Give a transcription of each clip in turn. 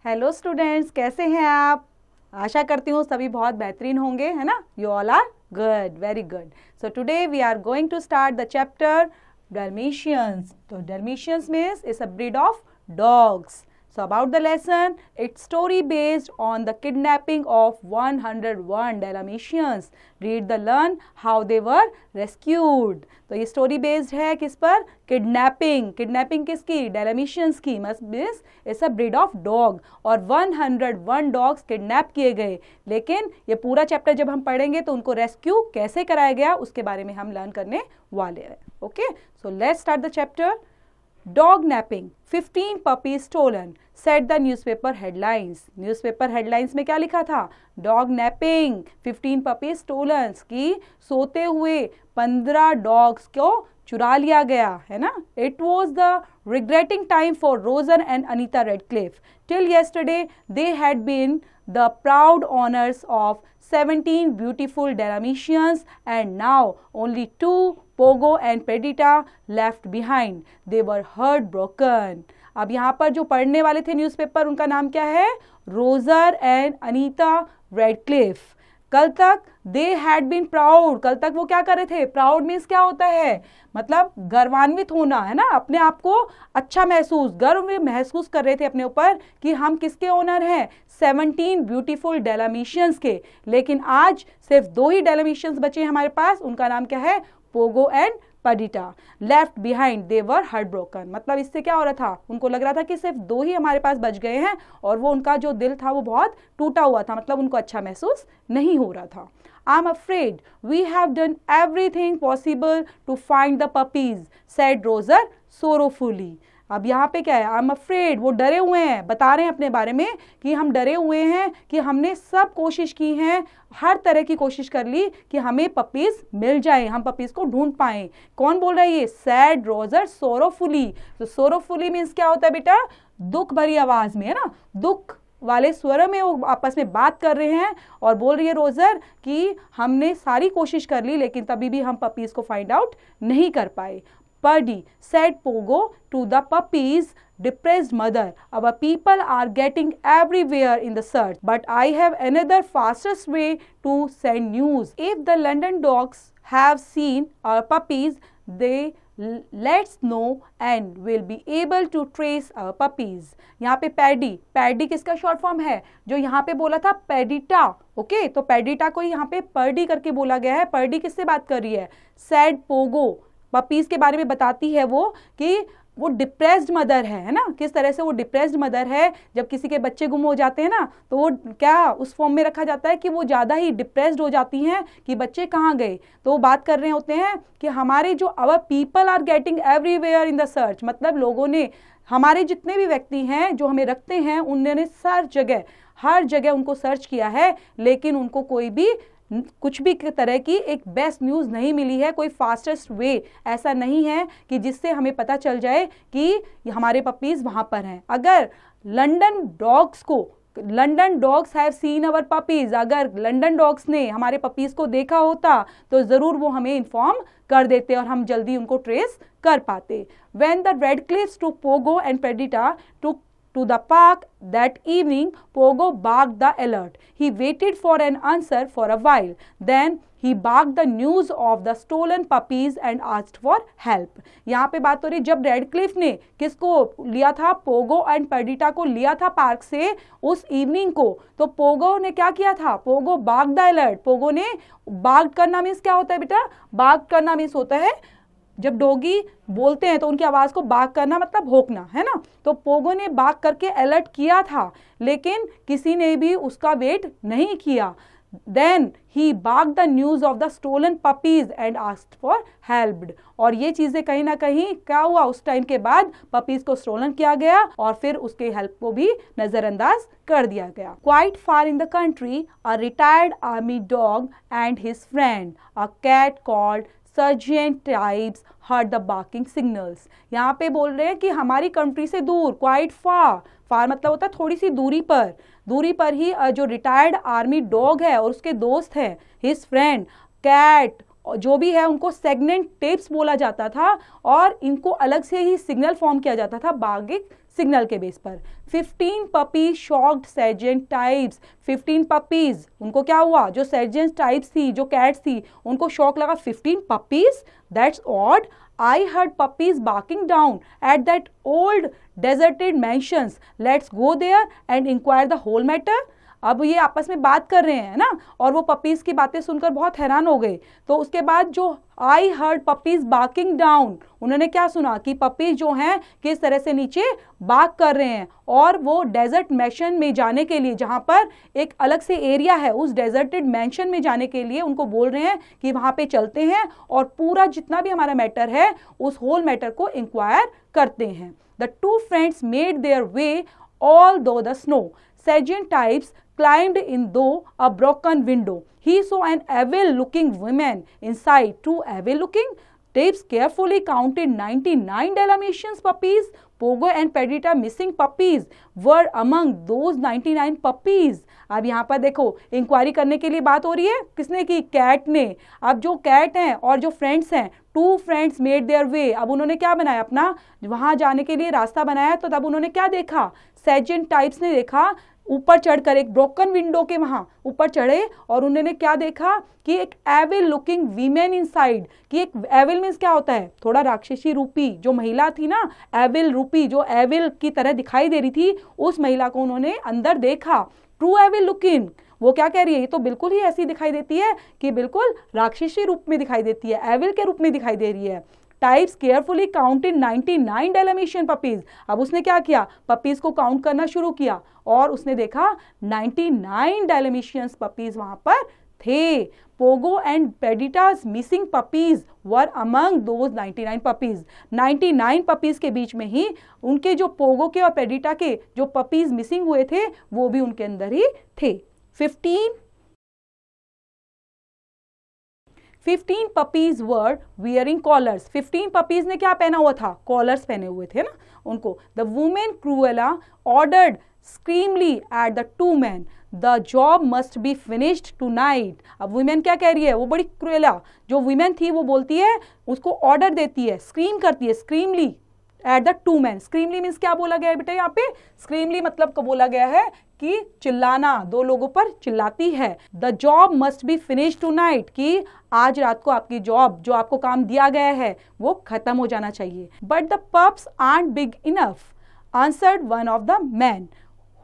Hello students, कैसे हैं आप? आशा करती हूँ सभी बहुत बेहतरीन होंगे, है ना? You all are good, very good. So today we are going to start the chapter Dalmatians. तो Dalmatians means is a breed of dogs. So about the lesson, it's story based on the kidnapping of 101 Dalmatians. Read the learn how they were rescued. तो ये story based है किस पर? Kidnapping किसकी? Dalmatians की. Means it's a breed of dog और 101 dogs kidnap किए गए. लेकिन ये पूरा चैप्टर जब हम पढ़ेंगे तो उनको रेस्क्यू कैसे कराया गया उसके बारे में हम लर्न करने वाले हैं. Okay, so let's start the chapter. Dog napping, 15 puppies stolen, said the newspaper headlines. Newspaper headlines में क्या लिखा था? Dog napping, 15 puppies stolen, कि सोते हुए 15 डॉग्स को चुरा लिया गया, है ना? It was the regretting time for Roser and Anita Radcliffe. Till yesterday, they had been the proud owners of 17 beautiful Dalmatians, and now only 2, Pogo and Perdita, left behind. They were heartbroken. अब यहाँ पर जो पढ़ने वाले थे newspaper, उनका नाम क्या है? Roger and Anita Radcliffe. कल तक दे हैड बीन प्राउड. कल तक वो क्या कर रहे थे? प्राउड मीन्स क्या होता है? मतलब गर्वान्वित होना, है ना? अपने आप को अच्छा महसूस, गर्व में महसूस कर रहे थे अपने ऊपर कि हम किसके ओनर हैं? 17 ब्यूटीफुल डेलामीशियंस के. लेकिन आज सिर्फ 2 ही डेलामीशियंस बचे हमारे पास. उनका नाम क्या है? Pogo and Perdita. Left behind they were heart broken. मतलब इससे क्या हो रहा था? उनको लग रहा था कि सिर्फ 2 ही हमारे पास बच गए हैं और वो उनका जो दिल था वो बहुत टूटा हुआ था. मतलब उनको अच्छा महसूस नहीं हो रहा था. I'm afraid we have done everything possible to find the puppies, said Roser sorrowfully. अब यहाँ पे क्या है? I'm afraid, वो डरे हुए हैं, बता रहे हैं अपने बारे में कि हम डरे हुए हैं कि हमने सब कोशिश की है, हर तरह की कोशिश कर ली कि हमें पपीज मिल जाए, हम पपीज को ढूंढ पाएं. कौन बोल रहा है ये? Said Roger sorrowfully. तो सोरोफुली मीन्स क्या होता है बेटा? दुख भरी आवाज में, है ना? दुख वाले स्वर में वो आपस में बात कर रहे हैं और बोल रही है रोजर कि हमने सारी कोशिश कर ली लेकिन तभी भी हम पपीज को फाइंड आउट नहीं कर पाए. Purdy said Pogo to the puppy's depressed mother, "Our people are getting everywhere in the search, but I have another fastest way to send news. If the London dogs have seen our puppies, they let's know and will be able to trace our puppies." यहाँ पे paddy किसका short form है? जो यहाँ पे बोला था पेडिटा. Okay, तो पेडिटा को यहाँ पे पर्डी करके बोला गया है. पर्डी किससे बात कर रही है? Sad Pogo. पपीज के बारे में बताती है वो कि वो डिप्रेस्ड मदर है ना? किस तरह से वो डिप्रेस्ड मदर है. जब किसी के बच्चे गुम हो जाते हैं ना तो वो क्या उस फॉर्म में रखा जाता है कि वो ज़्यादा ही डिप्रेस्ड हो जाती हैं कि बच्चे कहाँ गए. तो वो बात कर रहे होते हैं कि हमारे जो our people are getting everywhere in the search. मतलब लोगों ने, हमारे जितने भी व्यक्ति हैं जो हमें रखते हैं, उन्होंने हर जगह उनको सर्च किया है लेकिन उनको कोई भी कुछ भी तरह की एक बेस्ट न्यूज़ नहीं मिली है. कोई फास्टेस्ट वे ऐसा नहीं है कि जिससे हमें पता चल जाए कि हमारे पपीज़ वहाँ पर हैं. अगर London dogs have seen our puppies, अगर लंदन डॉग्स ने हमारे पपीज़ को देखा होता तो ज़रूर वो हमें इन्फॉर्म कर देते और हम जल्दी उनको ट्रेस कर पाते. When the Radcliffes took Pogo and Perdita to the park that evening, Pogo barked the alert. He waited for an answer for a while. Then he barked the news of the stolen puppies and asked for help. यहाँ पे बात हो रही, जब Radcliffe ने किसको लिया था? पोगो एंड पर्डिटा को लिया था पार्क से उस इवनिंग को. तो पोगो ने क्या किया था? Pogo barked the alert. Pogo ने bark करना मीन्स क्या होता है बेटा? bark करना मीन्स होता है जब डॉगी बोलते हैं तो उनकी आवाज को बाग करना, मतलब भौंकना, है ना? तो पोगो ने बाग करके अलर्ट किया था लेकिन किसी ने भी उसका वेट नहीं किया. Then he bag the news of the stolen puppies and asked for help. और ये चीजें कहीं ना कहीं क्या हुआ? उस टाइम के बाद पपीज को स्टोलन किया गया और फिर उसके हेल्प को भी नजरअंदाज कर दिया गया. Quite far in the country, a retired army dog and his friend a cat called Sergeant Tibbs heard the barking signals. यहाँ पे बोल रहे हैं कि हमारी कंट्री से दूर, क्वाइट फार मतलब होता है थोड़ी सी दूरी पर ही जो रिटायर्ड आर्मी डॉग है और उसके दोस्त हैं, हिज फ्रेंड कैट जो भी है, उनको सेगमेंट टेप्स बोला जाता था और इनको अलग से ही सिग्नल फॉर्म किया जाता था बार्किंग सिग्नल के बेस पर। 15 puppies shocked sergeant types. 15 puppies, उनको क्या हुआ, जो सर्जेंट टाइप्स थी, जो कैट्स थी, उनको शॉक लगा। 15 puppies, that's odd. I heard puppies barking down at that old deserted mansions. Let's go there and inquire the whole matter. अब ये आपस में बात कर रहे हैं ना, और वो पपीज की बातें सुनकर बहुत हैरान हो गए। तो उसके बाद जो I heard puppies barking down, उन्होंने क्या सुना कि पपीज जो हैं किस तरह से नीचे बार्क कर रहे हैं, और वो डेजर्ट मैंशन में जाने के लिए, जहाँ पर एक अलग से एरिया है, उस डेजर्टेड मैंशन में जाने के लिए उनको बोल रहे हैं कि वहाँ पे चलते हैं और पूरा जितना भी हमारा मैटर है उस होल मैटर को इंक्वायर करते हैं। The two friends made their way all through the snow. Sergeant Types climbed in though a broken window. He saw an evil-looking woman inside. Too evil-looking? Types carefully counted 99 Dalmatian puppies. Pogo and Perdita missing puppies were among those 99 puppies. अब यहाँ पर देखो, inquiry करने के लिए बात हो रही है, किसने की, कैट ने। अब जो कैट हैं और जो फ्रेंड्स हैं, two friends made their way, अब उन्होंने क्या बनाया, अपना वहां जाने के लिए रास्ता बनाया। तो तब उन्होंने क्या देखा, सर्जेंट टाइप्स ने देखा, ऊपर चढ़कर एक ब्रोकन विंडो के वहां ऊपर चढ़े, और उन्होंने क्या देखा कि एक एविल लुकिंग वीमेन इनसाइड, कि एक एविल मीन्स क्या होता है, थोड़ा राक्षसी रूपी जो महिला थी ना, एविल रूपी जो एविल की तरह दिखाई दे रही थी, उस महिला को उन्होंने अंदर देखा। ट्रू एविल लुकिंग, वो क्या कह रही है, ये तो बिल्कुल ही ऐसी दिखाई देती है कि बिल्कुल राक्षसी रूप में दिखाई देती है, एविल के रूप में दिखाई दे रही है। Types carefully counted 99 Dalmatian puppies. अब उसने क्या किया, पपीज को काउंट करना शुरू किया, और उसने देखा 99 डेलमेशियन पपीज वहां पर थे। Pogo and Perdita's missing puppies were among those 99 puppies. 99 puppies के बीच में ही उनके जो पोगो के और पेडिटा के जो पपीज मिसिंग हुए थे, वो भी उनके अंदर ही थे। 15 पपीज वर वियरिंग कॉलर्स। 15 पपीज ने क्या पहना हुआ था, कॉलर्स पहने हुए थे ना उनको। The woman Cruella ordered screamly at the two man, the job must be finished tonight. अब वुमेन क्या कह रही है, वो बड़ी क्रूएला जो वुमेन थी वो बोलती है, उसको ऑर्डर देती है, स्क्रीम करती है, screamly at the two man. Screamly means क्या बोला गया है बेटा, यहाँ पे स्क्रीमली मतलब बोला गया है कि चिल्लाना, दो लोगों पर चिल्लाती है। The job must be finish tonight, कि आज रात को आपकी जॉब, जो आपको काम दिया गया है, वो खत्म हो जाना चाहिए। But the pups aren't big enough, answered one of the man,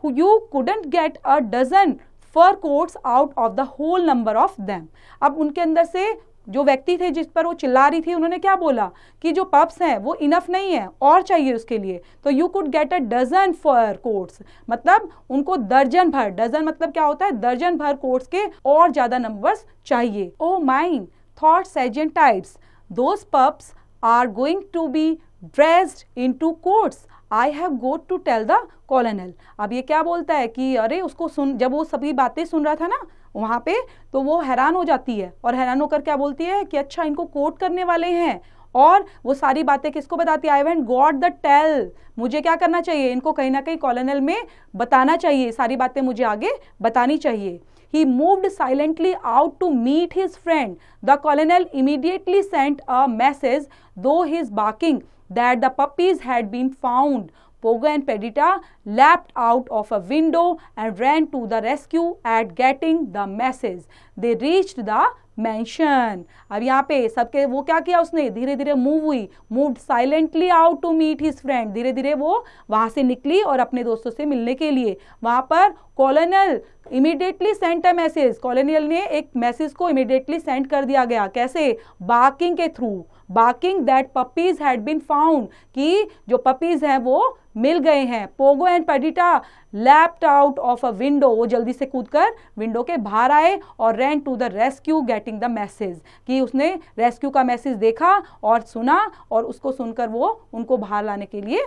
you couldn't get a dozen fur coats out of the whole number of them. अब उनके अंदर से जो व्यक्ति थे जिस पर वो चिल्ला रही थी, उन्होंने क्या बोला कि जो पप्स हैं वो इनफ नहीं है, और चाहिए उसके लिए। तो you could get a dozen fur coats, मतलब उनको दर्जन भर, डजन मतलब क्या होता है, दर्जन भर कोट्स के और ज्यादा नंबर्स चाहिए। Oh mine thought Sergeant Types, those pups are going to be dressed into coats, I have got to tell the colonel. अब ये क्या बोलता है कि अरे उसको सुन, जब वो सभी बातें सुन रहा था ना वहां पे, तो वो हैरान हो जाती है, और हैरान होकर क्या बोलती है कि अच्छा इनको कोट करने वाले हैं, और वो सारी बातें किसको बताती है, I haven't got the tail, मुझे क्या करना चाहिए, इनको कहीं ना कहीं कॉलोनल में बताना चाहिए, सारी बातें मुझे आगे बतानी चाहिए। He moved silently out to meet his friend. The colonel immediately sent a message, though his barking, that the puppies had been found. Pogo and Perdita leapt out of a window and ran to the rescue at getting the message. They reached the mention. अब यहाँ पे सबके वो क्या किया, उसने धीरे धीरे मूव हुई, moved silently out to meet his friend, धीरे धीरे वो वहां से निकली और अपने दोस्तों से मिलने के लिए। वहां पर कॉलोनल immediately sent a message, colonial ने एक मैसेज को इमीडिएटली सेंड कर दिया गया, कैसे, बार्किंग के through, barking that puppies had been found, कि जो पपीज हैं वो मिल गए हैं। Pogo and Perdita leaped out of a window, वो जल्दी से कूदकर विंडो के बाहर आए और ran to the rescue getting the message, कि उसने रेस्क्यू का मैसेज देखा और सुना, और उसको सुनकर वो उनको बाहर लाने के लिए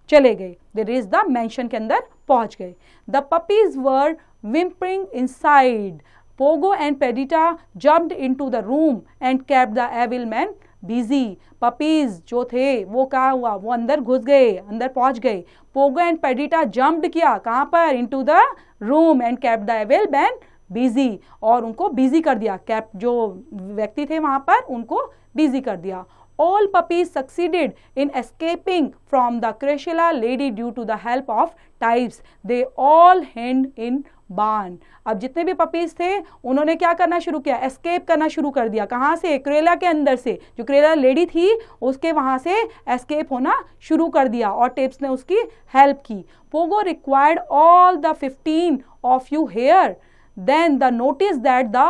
चले गए। दे रीच द मैंशन के अंदर पहुंच गए। The puppies were whimpering inside. Pogo and Perdita jumped into the room and kept the evil man busy. Puppies जो थे वो क्या हुआ, वो अंदर घुस गए, अंदर पहुंच गए। Pogo and Perdita jumped किया, कहाँ पर, into the room and kept the evil man busy, और उनको बिजी कर दिया, कैप जो व्यक्ति थे वहां पर उनको बिजी कर दिया। All puppies succeeded in escaping from the Cruella lady due to the help of types. They all hid in barn. अब जितने भी पपीज थे उन्होंने क्या करना शुरू किया, एस्केप करना शुरू कर दिया. कहाँ से? क्रुएला के अंदर से. जो क्रुएला लेडी थी उसके वहाँ से एस्केप होना शुरू कर दिया और टेप्स ने उसकी हेल्प की. Pongo required all the 15 of you here. Then the notice that the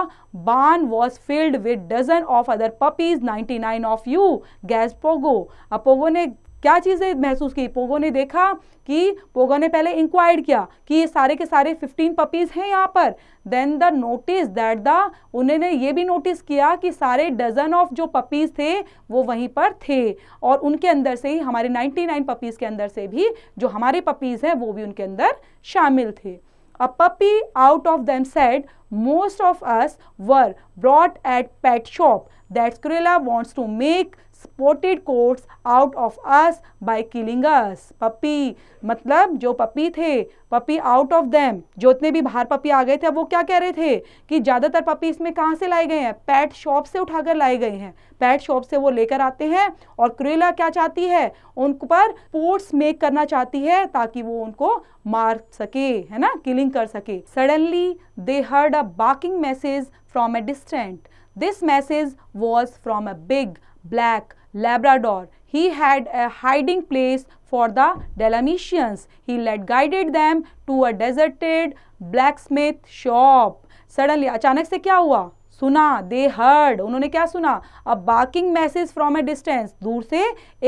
barn was filled with dozen of other puppies. 99 of you, gasped Pogo. अब पोगो ने क्या चीज़ें महसूस की? पोगो ने देखा कि पोगो ने पहले इंक्वायर्ड किया कि ये सारे के सारे 15 पपीज़ हैं यहाँ पर. Then the notice that the, उन्होंने ये भी नोटिस किया कि सारे डजन ऑफ जो पपीज़ थे वो वहीं पर थे और उनके अंदर से ही हमारे 99 पपीज़ के अंदर से भी जो हमारे पपीज़ हैं वो भी उनके अंदर शामिल थे. A puppy out of them said, most of us were brought at pet shop. That Cruella wants to make spotted coats out of us by killing us. Puppy मतलब जो पपी थे, पपी आउट ऑफ देम, जो इतने भी बाहर puppy आ गए थे, वो क्या कह रहे थे कि ज़्यादातर पपी इसमें कहाँ से लाए गए हैं? पैट शॉप से उठाकर लाए गए हैं. पैट शॉप से वो लेकर आते हैं और क्रुएला क्या चाहती है? उन पर पोर्ट्स मेक करना चाहती है ताकि वो उनको मार सके, है ना, किलिंग कर सके. Suddenly they heard a barking message from a distant. This message was from a big black Labrador. He had a hiding place for the Dalmatians. He guided them to a deserted blacksmith shop. Suddenly, अचानक से क्या हुआ? सुना, they heard, उन्होंने क्या सुना? A barking message from a distance. दूर से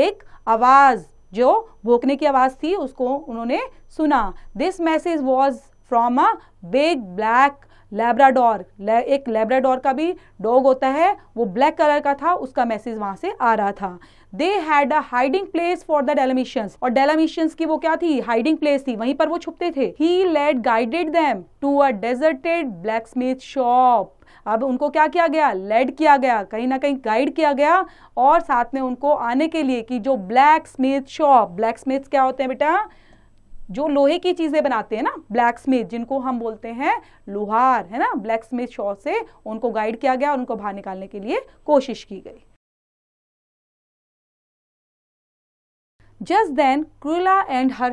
एक आवाज़, जो भौंकने की आवाज़ थी, उसको उन्होंने सुना. This message was from a big black Labrador. एक लैब्राडोर का भी डॉग होता है, वो ब्लैक कलर का था, उसका मैसेज वहां से आ रहा था. They had a hiding place for the Dalmatians. और डेलामिशियंस की वो क्या थी? हाइडिंग प्लेस थी, वहीं पर वो छुपते थे. He led guided them to a deserted blacksmith shop. अब उनको क्या किया गया? लेड किया गया, कहीं ना कहीं गाइड किया गया और साथ में उनको आने के लिए कि जो black Smith shop. Black Smith क्या होते हैं बेटा? जो लोहे की चीजें बनाते हैं ना, ब्लैक स्मिथ, जिनको हम बोलते हैं लोहार, है ना. ब्लैक स्मिथ शॉप से उनको गाइड किया गया और उनको बाहर निकालने के लिए कोशिश की गई. Just then, Cruella and her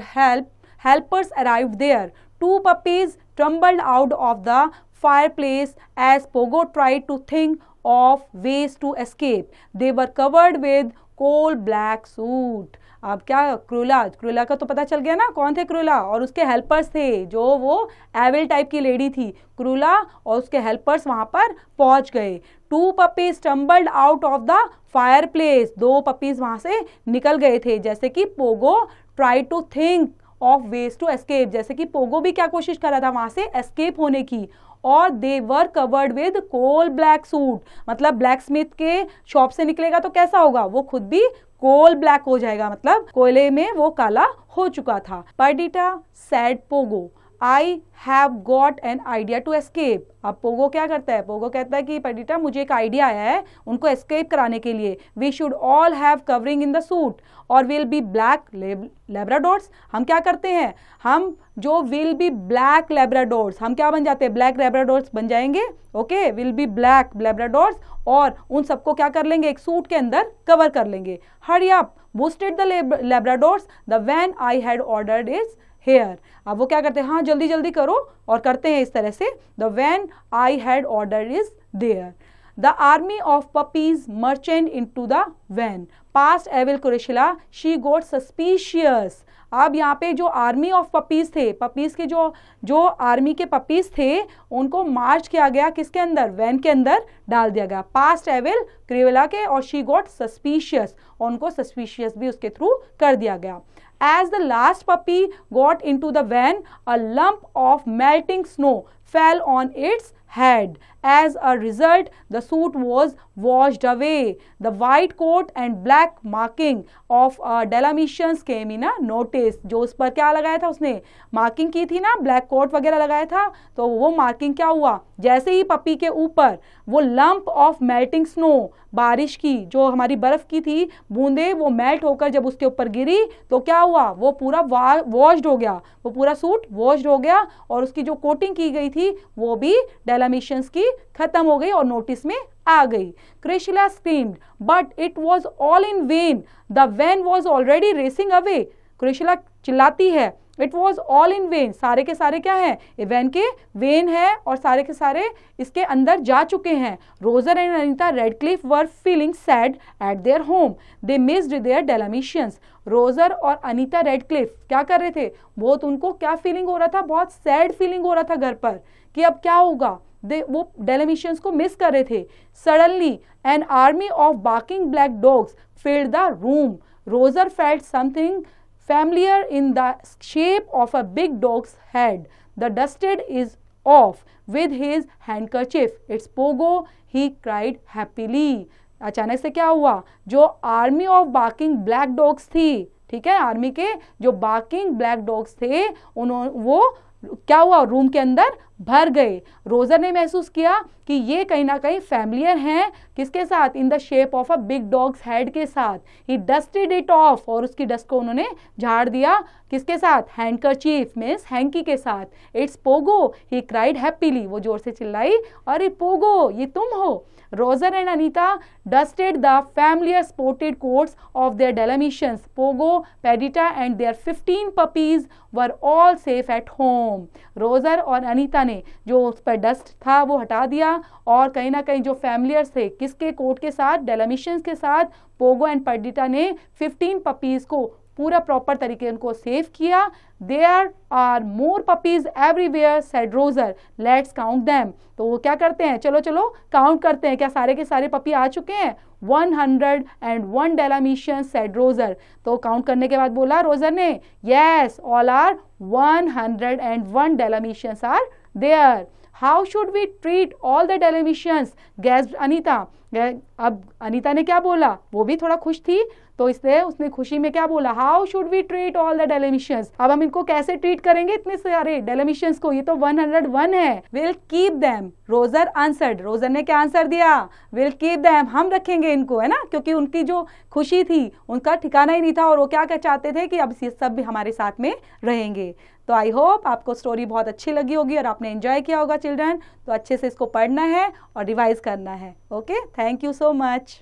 helpers arrived there. 2 puppies tumbled out of the fireplace as Pogo tried to think of ways to escape. They were covered with coal black soot. अब क्या? क्रुएला का तो पता चल गया ना कौन थे क्रुएला, और उसके हेल्पर्स थे जो वो एविल टाइप की लेडी थी. क्रुएला और उसके हेल्पर्स वहां पर पहुंच गए. 2 puppies tumbled out of the fireplace. 2 puppies वहां से निकल गए थे. जैसे कि Pongo try to think of ways to escape. जैसे कि पोगो भी क्या कोशिश कर रहा था वहां से एस्केप होने की. और they were covered with coal black soot. मतलब ब्लैक स्मिथ के शॉप से निकलेगा तो कैसा होगा? वो खुद भी कोल ब्लैक हो जाएगा, मतलब कोयले में वो काला हो चुका था. Perdita said Pogo, I have got an idea to escape. अब पोगो क्या करता है? पोगो कहता है कि पर्डिटा मुझे एक आइडिया आया है उनको एस्केप कराने के लिए. We should all have covering in the soot और विल बी ब्लैक लैब्राडोर्स. हम क्या करते हैं? हम जो विल बी ब्लैक लैब्राडोर्स, हम क्या बन जाते हैं? ब्लैक लैब्राडोर्स बन जाएंगे. ओके, विल बी ब्लैक लैब्राडोर्स और उन सबको क्या कर लेंगे? एक सूट के अंदर कवर कर लेंगे. Hurry up, boosted the Labradors, the van I had ordered is here. अब वो क्या करते हैं? हाँ जल्दी जल्दी करो, और करते हैं इस तरह से. The van I had order is there. The army of puppies marched into the van. Past evil Cruella, she got suspicious. अब यहाँ पे जो आर्मी ऑफ पपीज थे, पपीज के जो आर्मी के पपीज थे उनको मार्च किया गया किसके अंदर? वैन के अंदर डाल दिया गया. पास्ट एविल क्रुएला के, और शी गॉट सस्पिशियस, और उनको सस्पिशियस भी उसके थ्रू कर दिया गया. As the last puppy got into the van, a lump of melting snow fell on its head. As a result, the suit was washed away. The white coat and black marking of Dalmatians came in a notice. जो उस पर क्या लगाया था? उसने marking की थी ना, ब्लैक कोट वगैरह लगाया था, तो वो मार्किंग क्या हुआ? जैसे ही पपी के ऊपर वो लंप ऑफ मेल्टिंग स्नो, बारिश की जो हमारी बर्फ की थी बूंदे, वो मेल्ट होकर जब उसके ऊपर गिरी तो क्या हुआ? वो पूरा वॉश्ड हो गया, वो पूरा सूट वॉश्ड हो गया और उसकी जो कोटिंग की गई थी वो भी डाल्मेशियंस की खत्म हो गई और नोटिस में आ गई। Cruella screamed but it was all in vain, the van was already racing away. Cruella चिल्लाती है, it was all in vain, सारे के सारे क्या है, वैन के वेन है और सारे के सारे इसके अंदर जा चुके हैं। Roger and Anita Radcliffe were feeling sad at their home, they missed their Dalmatians. Roger और अनीता रेडक्लिफ क्या कर रहे थे, बहुत उनको क्या फीलिंग हो रहा था, बहुत सैड फीलिंग हो रहा था घर पर कि अब क्या होगा, वो डेलामिशियंस को मिस कर रहे थे। Suddenly an army of barking black dogs filled the room, Roger felt something familiar in the shape of a big dog's head. The dusted is off with his handkerchief. It's Pogo, he cried happily. अचानक से क्या हुआ, जो army of barking black dogs थी, ठीक है, army के जो बार्किंग ब्लैक डॉग्स थे, उन्होंने वो क्या हुआ, रूम के अंदर भर गए। रोजर ने महसूस किया कि ये कहीं ना कहीं फैमिलियर हैं, किसके साथ, in the shape of a big dogs head के साथ। ही डस्टेड इट ऑफ, और उसकी डस्ट को उन्होंने झाड़ दिया, किसके साथ, हैंडकरचीफ मीन्स हैंकी के साथ। It's Pogo, he cried happily, वो जोर से चिल्लाई, अरे पोगो ये तुम हो। Roger and Anita dusted the familiar sported coats of their Dalmatians. Pogo, Perdita and their 15 puppies were all safe at home. Roger और अनीता ने जो उस पर डस्ट था वो हटा दिया और कहीं ना कहीं जो फैमिलियर्स थे, किसके कोट के साथ, डेलामिशियंस के साथ, पोगो एंड पर्डिटा ने 15 पपीज को पूरा प्रॉपर तरीके उनको सेव किया। There are more puppies everywhere said Roger, let's count them. तो वो क्या करते हैं, चलो चलो काउंट करते हैं, क्या सारे के सारे पपी आ चुके हैं, 101 डेलामिशियन सेड रोजर। तो काउंट करने के बाद बोला रोजर ने, yes all are 101 Dalmatians are there. How should we treat all the Dalmatians, gasped Anita. अब अनीता ने क्या बोला, वो भी थोड़ा खुश थी, तो इसलिए उसने खुशी में क्या बोला, how should we treat all the Dalmatians, अब हम इनको कैसे ट्रीट करेंगे इतने सारे डेलामिशियंस को, ये तो 101 है। Will keep them, Roger answered, Roger ने क्या आंसर दिया, विल कीप देम, हम रखेंगे इनको, है ना, क्योंकि उनकी जो खुशी थी उनका ठिकाना ही नहीं था और वो क्या चाहते थे कि अब ये सब भी हमारे साथ में रहेंगे। तो आई होप आपको स्टोरी बहुत अच्छी लगी होगी और आपने एंजॉय किया होगा चिल्ड्रन। तो अच्छे से इसको पढ़ना है और रिवाइज करना है। Okay, thank you so much.